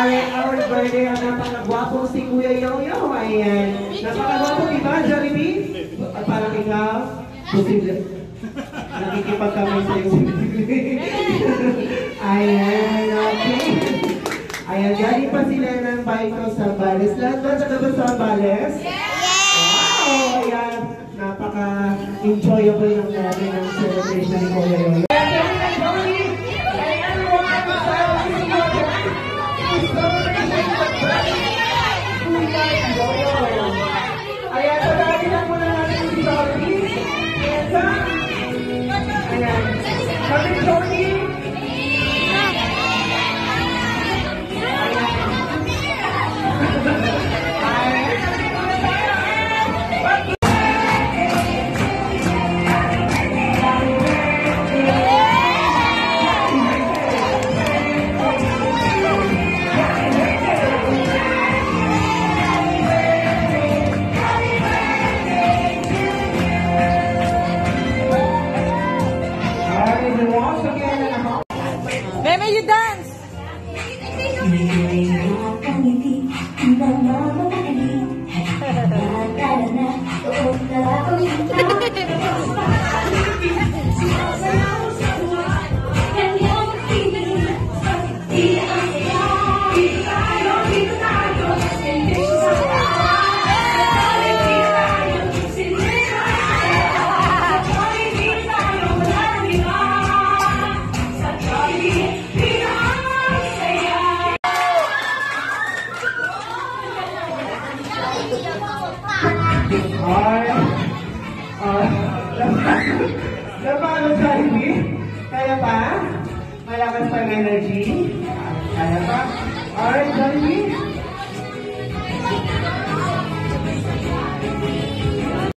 Our birthday, ang napakagwapong si Kuya Yoyo. Ayan. Napakagwapong, diba, Jollibee? Parang ikaw, posible. Nakikipagkamay sa'yo. Ayan, okay. Ayan, galing pa sila ng Baito sa Bales. Lahat ba sa Bales? Wow! Ayan, napaka-enjoyable ng natin ang celebration ni Kuya Yoyo. Ayan, pagkakin lang muna natin si Tony. Ayan. Kami Tony. Meme, you dance! Napano Jollibee? Kaya pa? Malakas pang energy? Kaya pa? Alright, Jollibee?